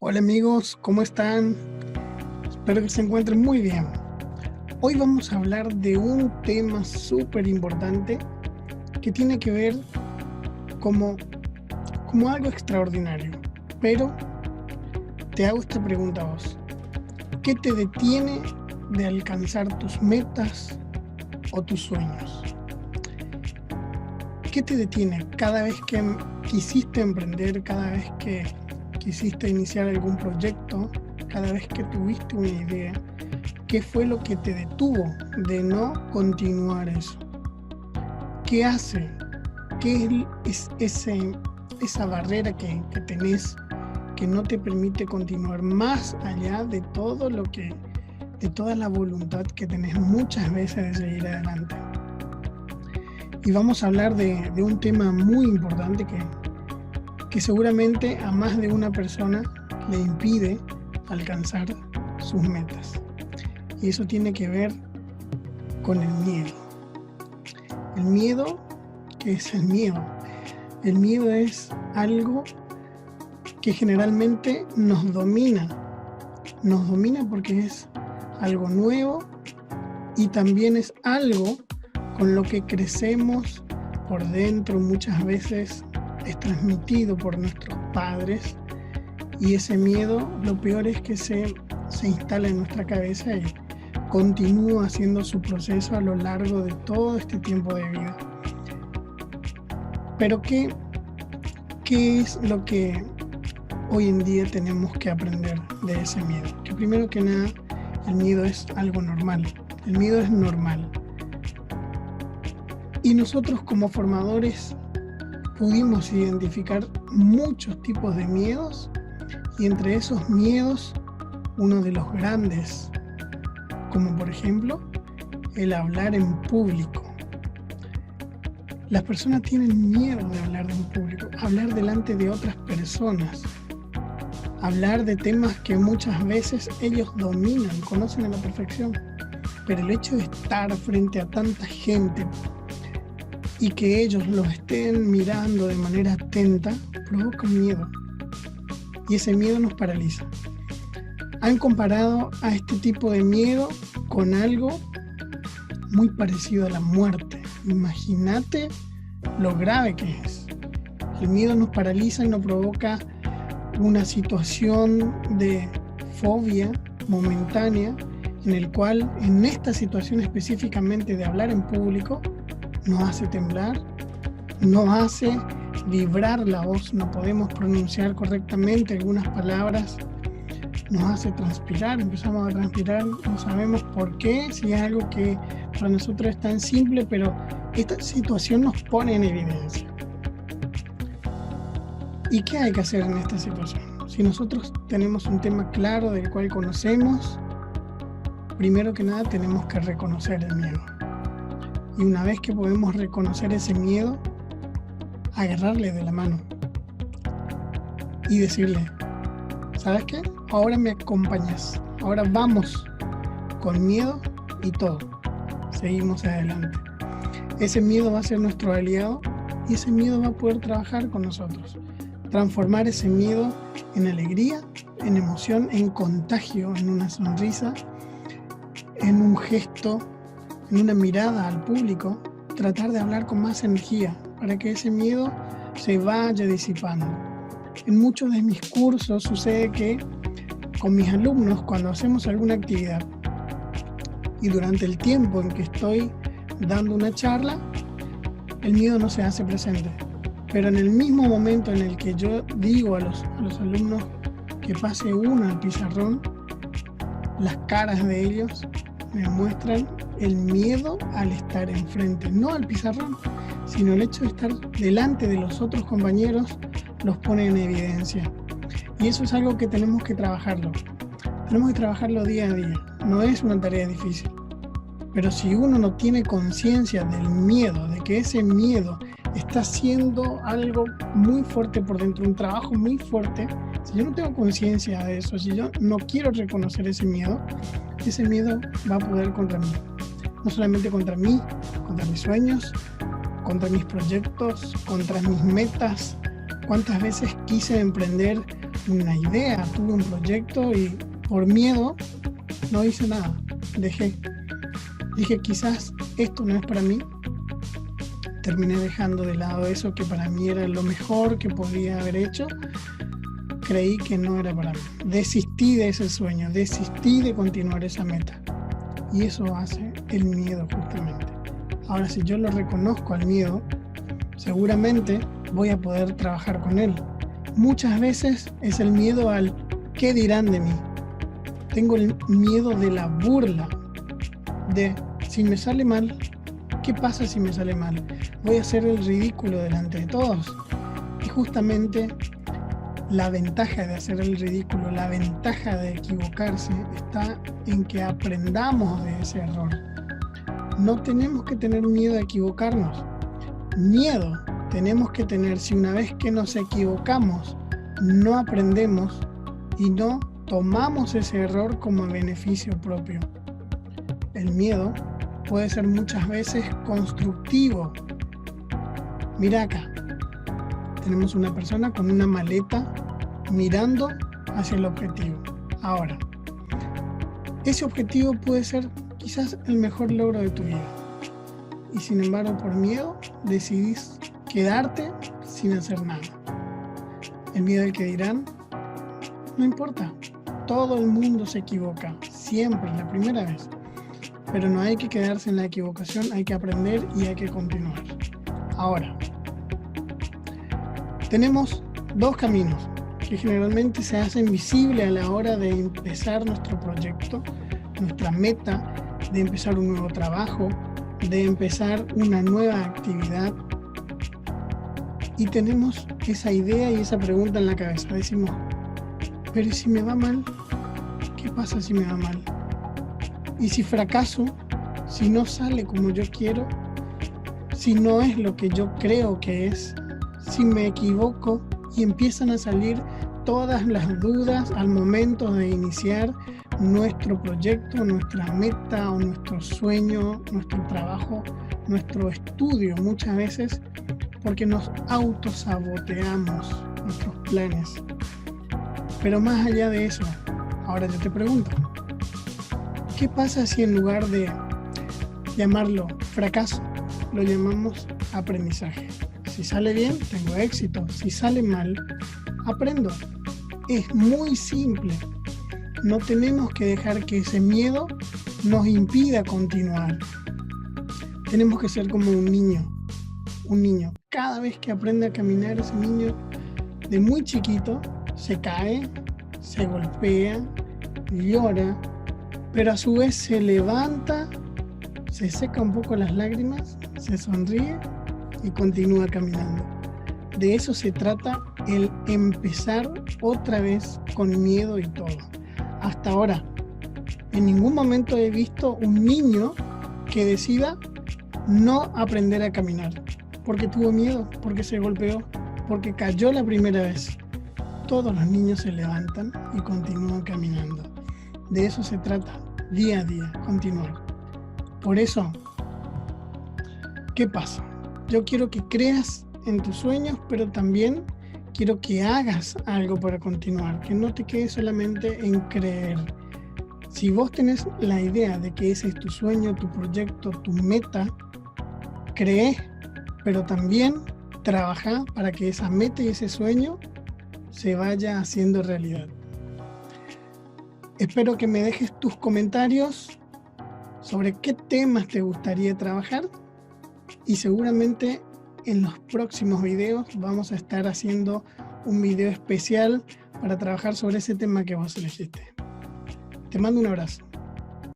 Hola amigos, ¿cómo están? Espero que se encuentren muy bien. Hoy vamos a hablar de un tema súper importante que tiene que ver como, como algo extraordinario. Pero te hago esta pregunta a vos. ¿Qué te detiene de alcanzar tus metas o tus sueños? ¿Qué te detiene cada vez que quisiste emprender, cada vez que quisiste iniciar algún proyecto, cada vez que tuviste una idea? ¿Qué fue lo que te detuvo de no continuar eso? ¿Qué hace? ¿Qué es esa barrera que tenés que no te permite continuar más allá de de toda la voluntad que tenés muchas veces de seguir adelante? Y vamos a hablar de un tema muy importante que seguramente a más de una persona le impide alcanzar sus metas. Y eso tiene que ver con el miedo. El miedo, ¿qué es el miedo? El miedo es algo que generalmente nos domina. Nos domina porque es algo nuevo y también es algo con lo que crecemos por dentro. Muchas veces es transmitido por nuestros padres y ese miedo, lo peor es que se instala en nuestra cabeza y continúa haciendo su proceso a lo largo de todo este tiempo de vida. Pero ¿qué es lo que hoy en día tenemos que aprender de ese miedo? Que primero que nada, el miedo es algo normal. El miedo es normal. Y nosotros como formadores pudimos identificar muchos tipos de miedos y entre esos miedos, uno de los grandes, como por ejemplo, el hablar en público. Las personas tienen miedo de hablar en público, hablar delante de otras personas, hablar de temas que muchas veces ellos dominan, conocen a la perfección, pero el hecho de estar frente a tanta gente y que ellos los estén mirando de manera atenta provoca miedo y ese miedo nos paraliza. Han comparado a este tipo de miedo con algo muy parecido a la muerte. Imagínate lo grave que es. El miedo nos paraliza y nos provoca una situación de fobia momentánea en el cual en esta situación específicamente de hablar en público nos hace temblar, nos hace vibrar la voz, no podemos pronunciar correctamente algunas palabras, nos hace transpirar, empezamos a transpirar, no sabemos por qué, si es algo que para nosotros es tan simple, pero esta situación nos pone en evidencia. ¿Y qué hay que hacer en esta situación? Si nosotros tenemos un tema claro del cual conocemos, primero que nada tenemos que reconocer el miedo. Y una vez que podemos reconocer ese miedo, agarrarle de la mano y decirle, ¿sabes qué? Ahora me acompañas, ahora vamos con miedo y todo, seguimos adelante. Ese miedo va a ser nuestro aliado y ese miedo va a poder trabajar con nosotros, transformar ese miedo en alegría, en emoción, en contagio, en una sonrisa, en un gesto, en una mirada al público, tratar de hablar con más energía para que ese miedo se vaya disipando. En muchos de mis cursos sucede que con mis alumnos, cuando hacemos alguna actividad y durante el tiempo en que estoy dando una charla, el miedo no se hace presente. Pero en el mismo momento en el que yo digo a los alumnos que pase uno al pizarrón, las caras de ellos me muestran el miedo al estar enfrente, no al pizarrón, sino el hecho de estar delante de los otros compañeros los pone en evidencia. Y eso es algo que tenemos que trabajarlo. Tenemos que trabajarlo día a día. No es una tarea difícil. Pero si uno no tiene conciencia del miedo, de que ese miedo está haciendo algo muy fuerte por dentro, un trabajo muy fuerte, si yo no tengo conciencia de eso, si yo no quiero reconocer ese miedo va a poder contra mí. No solamente contra mí, contra mis sueños, contra mis proyectos, contra mis metas. ¿Cuántas veces quise emprender una idea, tuve un proyecto y por miedo no hice nada, dejé. Dije, quizás esto no es para mí. Terminé dejando de lado eso que para mí era lo mejor que podía haber hecho. Creí que no era para mí. Desistí de ese sueño, desistí de continuar esa meta. Y eso hace el miedo justamente. Ahora, si yo lo reconozco al miedo, seguramente voy a poder trabajar con él. Muchas veces es el miedo al ¿qué dirán de mí? Tengo el miedo de la burla, de si me sale mal, ¿qué pasa si me sale mal? Voy a hacer el ridículo delante de todos. Y justamente la ventaja de hacer el ridículo, la ventaja de equivocarse está en que aprendamos de ese error. No tenemos que tener miedo a equivocarnos. Miedo tenemos que tener si una vez que nos equivocamos no aprendemos y no tomamos ese error como beneficio propio. El miedo puede ser muchas veces constructivo. Mira acá, tenemos una persona con una maleta mirando hacia el objetivo. Ahora, ese objetivo puede ser quizás el mejor logro de tu vida. Y sin embargo, por miedo, decidís quedarte sin hacer nada. El miedo al que dirán, no importa. Todo el mundo se equivoca, siempre, la primera vez. Pero no hay que quedarse en la equivocación, hay que aprender y hay que continuar. Ahora, tenemos dos caminos que generalmente se hacen visibles a la hora de empezar nuestro proyecto, nuestra meta, de empezar un nuevo trabajo, de empezar una nueva actividad. Y tenemos esa idea y esa pregunta en la cabeza. Decimos, pero ¿y si me va mal? ¿Qué pasa si me va mal? ¿Y si fracaso? ¿Si no sale como yo quiero? ¿Si no es lo que yo creo que es? ¿Si me equivoco? Y empiezan a salir todas las dudas al momento de iniciar nuestro proyecto, nuestra meta o nuestro sueño, nuestro trabajo, nuestro estudio muchas veces, porque nos autosaboteamos nuestros planes. Pero más allá de eso, ahora yo te pregunto, ¿qué pasa si en lugar de llamarlo fracaso, lo llamamos aprendizaje? Si sale bien, tengo éxito. Si sale mal, aprendo. Es muy simple. No tenemos que dejar que ese miedo nos impida continuar. Tenemos que ser como un niño. Un niño. Cada vez que aprende a caminar, ese niño de muy chiquito se cae, se golpea, llora, pero a su vez se levanta, se seca un poco las lágrimas, se sonríe y continúa caminando. De eso se trata el empezar otra vez con miedo y todo. Hasta ahora, en ningún momento he visto un niño que decida no aprender a caminar, porque tuvo miedo, porque se golpeó, porque cayó la primera vez. Todos los niños se levantan y continúan caminando. De eso se trata, día a día, continuar. Por eso, ¿qué pasa? Yo quiero que creas en tus sueños, pero también quiero que hagas algo para continuar, que no te quedes solamente en creer. Si vos tenés la idea de que ese es tu sueño, tu proyecto, tu meta, cree, pero también trabaja para que esa meta y ese sueño se vaya haciendo realidad. Espero que me dejes tus comentarios sobre qué temas te gustaría trabajar y seguramente en los próximos videos vamos a estar haciendo un video especial para trabajar sobre ese tema que vos elegiste. Te mando un abrazo.